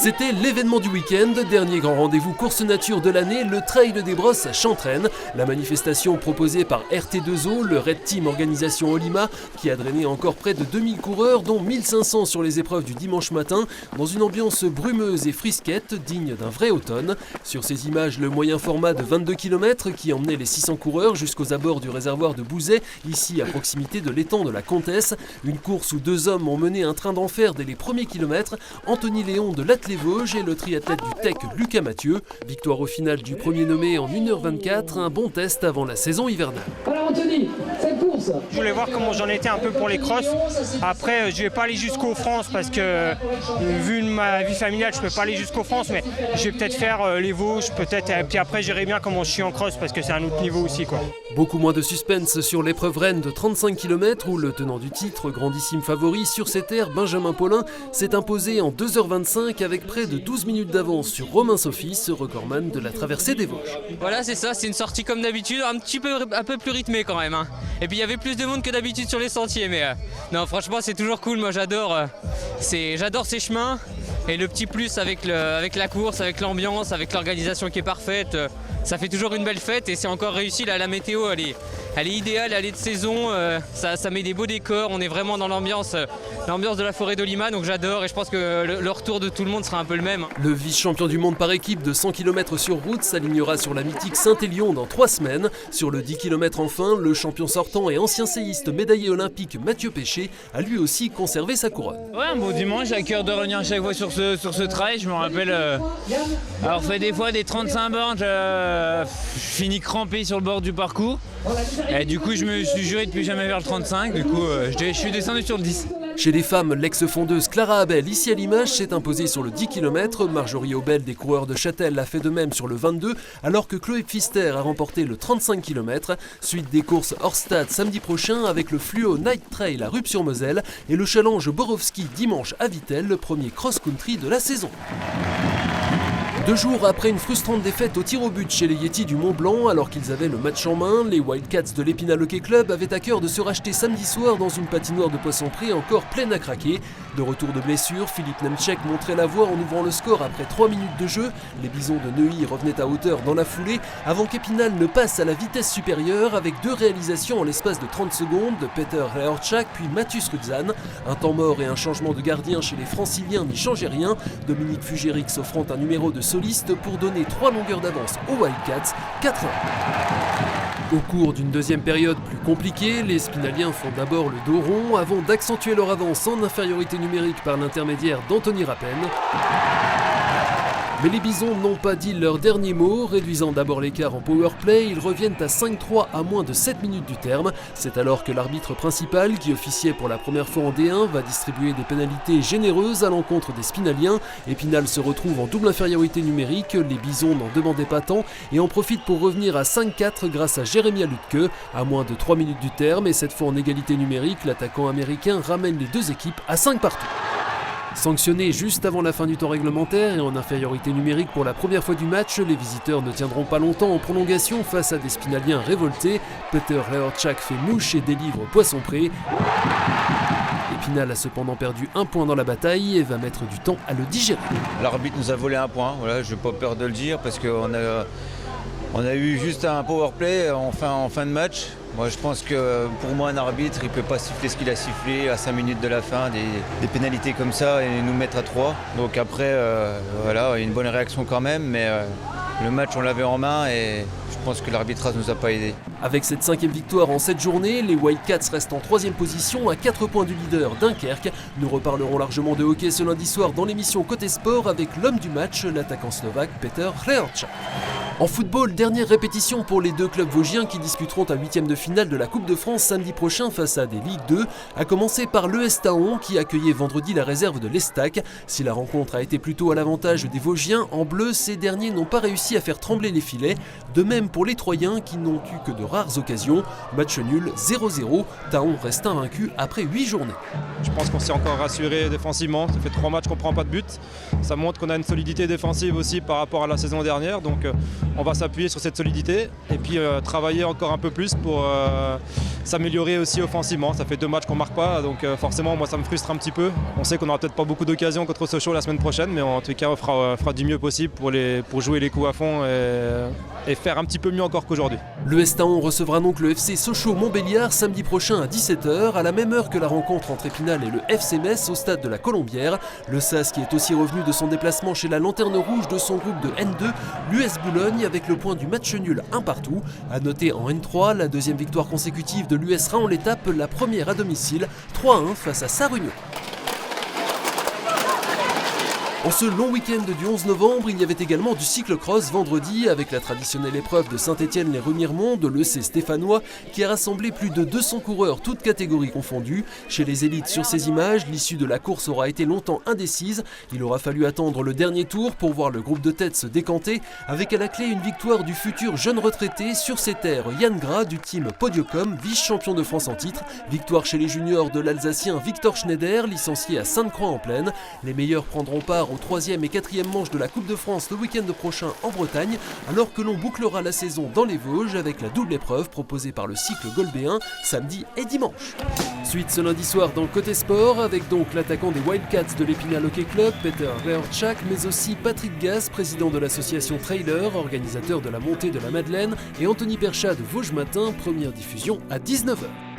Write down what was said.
C'était l'événement du week-end, dernier grand rendez-vous course nature de l'année, le Trail des Brosses à Chantraine. La manifestation proposée par RT2O, le Red Team Organisation Olima, qui a drainé encore près de 2000 coureurs, dont 1500 sur les épreuves du dimanche matin, dans une ambiance brumeuse et frisquette, digne d'un vrai automne. Sur ces images, le moyen format de 22 km qui emmenait les 600 coureurs jusqu'aux abords du réservoir de Bouzet, ici à proximité de l'étang de la Comtesse. Une course où deux hommes ont mené un train d'enfer dès les premiers kilomètres, Anthony Léon de l'Attelé-Vosges et le triathlète du Tech Lucas Mathieu. Victoire au final du premier nommé en 1h24, un bon test avant la saison hivernale. Alors Anthony, cette course. Je voulais voir comment j'en étais un peu pour les crosses. Après, je vais pas aller jusqu'aux France parce que vu ma vie familiale, je peux pas aller jusqu'aux France, mais je vais peut-être faire les Vosges, peut-être. Et puis après, j'irai bien comment je suis en cross parce que c'est un autre niveau aussi, quoi. Beaucoup moins de suspense sur l'épreuve reine de 35 km où le tenant du titre, grandissime favori sur ces terres, Benjamin Paulin, s'est imposé en 2h25 avec près de 12 minutes d'avance sur Romain Sophis, recordman de la traversée des Vosges. Voilà, c'est ça, c'est une sortie comme d'habitude, un peu plus rythmée quand même. Et puis il y avait plus de monde que d'habitude sur les sentiers, mais non, franchement c'est toujours cool, moi j'adore ces chemins. Et le petit plus avec la course, avec l'ambiance, avec l'organisation qui est parfaite, ça fait toujours une belle fête et c'est encore réussi. Là, la météo elle est idéale, elle est de saison, ça met des beaux décors, on est vraiment dans l'ambiance de la forêt d'Olima, donc j'adore et je pense que le retour de tout le monde sera un peu le même. Le vice-champion du monde par équipe de 100 km sur route s'alignera sur la mythique Saint-Élion dans 3 semaines. Sur le 10 km enfin, le champion sortant et ancien séiste médaillé olympique Mathieu Péché a lui aussi conservé sa couronne. Ouais, un beau dimanche, j'ai à cœur de revenir chaque fois sur ce trail. Je me rappelle avoir fait des fois des 35 bornes, je finis crampé sur le bord du parcours. Et du coup, je me suis juré de plus jamais vers le 35. Du coup, je suis descendu sur le 10. Chez les femmes, l'ex-fondeuse Clara Abel, ici à l'image, s'est imposée sur le 10 km. Marjorie Aubel, des coureurs de Châtel, a fait de même sur le 22, alors que Chloé Pfister a remporté le 35 km. Suite des courses hors stade samedi prochain avec le Fluo Night Trail à Rupt-sur-Moselle et le Challenge Borowski dimanche à Vittel, le premier cross-country de la saison. 2 jours après une frustrante défaite au tir au but chez les Yetis du Mont-Blanc, alors qu'ils avaient le match en main, les Wildcats de l'Épinal Hockey Club avaient à cœur de se racheter samedi soir dans une patinoire de Poisson-Pré encore pleine à craquer. De retour de blessure, Philippe Nemchek montrait la voie en ouvrant le score après 3 minutes de jeu. Les Bisons de Neuilly revenaient à hauteur dans la foulée, avant qu'Épinal ne passe à la vitesse supérieure avec 2 réalisations en l'espace de 30 secondes de Peter Reorchak puis Mathus Rudzan. Un temps mort et un changement de gardien chez les Franciliens n'y changeaient rien. Dominique Fugérix s'offrant un numéro de soliste pour donner 3 longueurs d'avance aux Wildcats, 4-1. Au cours d'une deuxième période plus compliquée, les Spinaliens font d'abord le dos rond avant d'accentuer leur avance en infériorité numérique par l'intermédiaire d'Anthony Rappen. Mais les Bisons n'ont pas dit leur dernier mot, réduisant d'abord l'écart en powerplay, ils reviennent à 5-3 à moins de 7 minutes du terme. C'est alors que l'arbitre principal, qui officiait pour la première fois en D1, va distribuer des pénalités généreuses à l'encontre des Spinaliens. Épinal se retrouve en double infériorité numérique, les Bisons n'en demandaient pas tant et en profitent pour revenir à 5-4 grâce à Jeremia Lutke. À moins de 3 minutes du terme et cette fois en égalité numérique, l'attaquant américain ramène les deux équipes à 5 partout. Sanctionnés juste avant la fin du temps réglementaire et en infériorité numérique pour la première fois du match, les visiteurs ne tiendront pas longtemps en prolongation face à des Spinaliens révoltés. Peter Reorchak fait mouche et délivre Poisson-Pré. Épinal a cependant perdu 1 point dans la bataille et va mettre du temps à le digérer. L'arbitre nous a volé 1 point, voilà, je n'ai pas peur de le dire parce qu'on a eu juste un power play en fin de match. Moi, je pense que pour moi, un arbitre, il ne peut pas siffler ce qu'il a sifflé à 5 minutes de la fin, des pénalités comme ça et nous mettre à 3. Donc après, voilà, une bonne réaction quand même, mais le match, on l'avait en main et je pense que l'arbitrage ne nous a pas aidés. Avec cette 5e victoire en 7 journées, les Wildcats restent en 3e position à 4 points du leader Dunkerque. Nous reparlerons largement de hockey ce lundi soir dans l'émission Côté Sport avec l'homme du match, l'attaquant slovaque Peter Reorchak. En football, dernière répétition pour les deux clubs vosgiens qui disputeront un 8e de finale de la Coupe de France samedi prochain face à des Ligue 2, à commencer par l'ES Taon qui accueillait vendredi la réserve de l'Estac. Si la rencontre a été plutôt à l'avantage des Vosgiens, en bleu, ces derniers n'ont pas réussi à faire trembler les filets. De même pour les Troyens qui n'ont eu que de rares occasions. Match nul 0-0, Taon reste invaincu après 8 journées. Je pense qu'on s'est encore rassuré défensivement, ça fait 3 matchs qu'on ne prend pas de but. Ça montre qu'on a une solidité défensive aussi par rapport à la saison dernière. Donc on va s'appuyer sur cette solidité et puis travailler encore un peu plus pour s'améliorer aussi offensivement. Ça fait 2 matchs qu'on ne marque pas, donc forcément moi ça me frustre un petit peu. On sait qu'on n'aura peut-être pas beaucoup d'occasions contre Sochaux la semaine prochaine, mais en tout cas on fera du mieux possible pour jouer les coups à fond et faire un petit peu mieux encore qu'aujourd'hui. Le Estaon recevra donc le FC Sochaux-Montbéliard samedi prochain à 17h, à la même heure que la rencontre entre Épinal et le FC Metz au stade de la Colombière. Le SAS qui est aussi revenu de son déplacement chez la Lanterne Rouge de son groupe de N2, l'US Boulogne avec le point du match nul 1-1. A noter en N3, la deuxième victoire consécutive de l'US Raon l'étape, la première à domicile, 3-1 face à Sarre-Union. En ce long week-end du 11 novembre, il y avait également du cyclocross vendredi avec la traditionnelle épreuve de Saint-Étienne-les-Remiremont de l'EC stéphanois qui a rassemblé plus de 200 coureurs, toutes catégories confondues. Chez les élites sur ces images, l'issue de la course aura été longtemps indécise. Il aura fallu attendre le dernier tour pour voir le groupe de tête se décanter avec à la clé une victoire du futur jeune retraité sur ses terres, Yann Gras du team Podiocom, vice-champion de France en titre. Victoire chez les juniors de l'Alsacien Victor Schneider, licencié à Sainte-Croix-en-Plaine. Les meilleurs prendront part au 3e et 4e manche de la Coupe de France le week-end prochain en Bretagne, alors que l'on bouclera la saison dans les Vosges avec la double épreuve proposée par le cycle golbéen samedi et dimanche. Suite ce lundi soir dans le côté sport, avec donc l'attaquant des Wildcats de l'Épinal Hockey Club, Peter Reortchak, mais aussi Patrick Gass, président de l'association Trailer, organisateur de la montée de la Madeleine, et Anthony Perchat de Vosges Matin, première diffusion à 19h.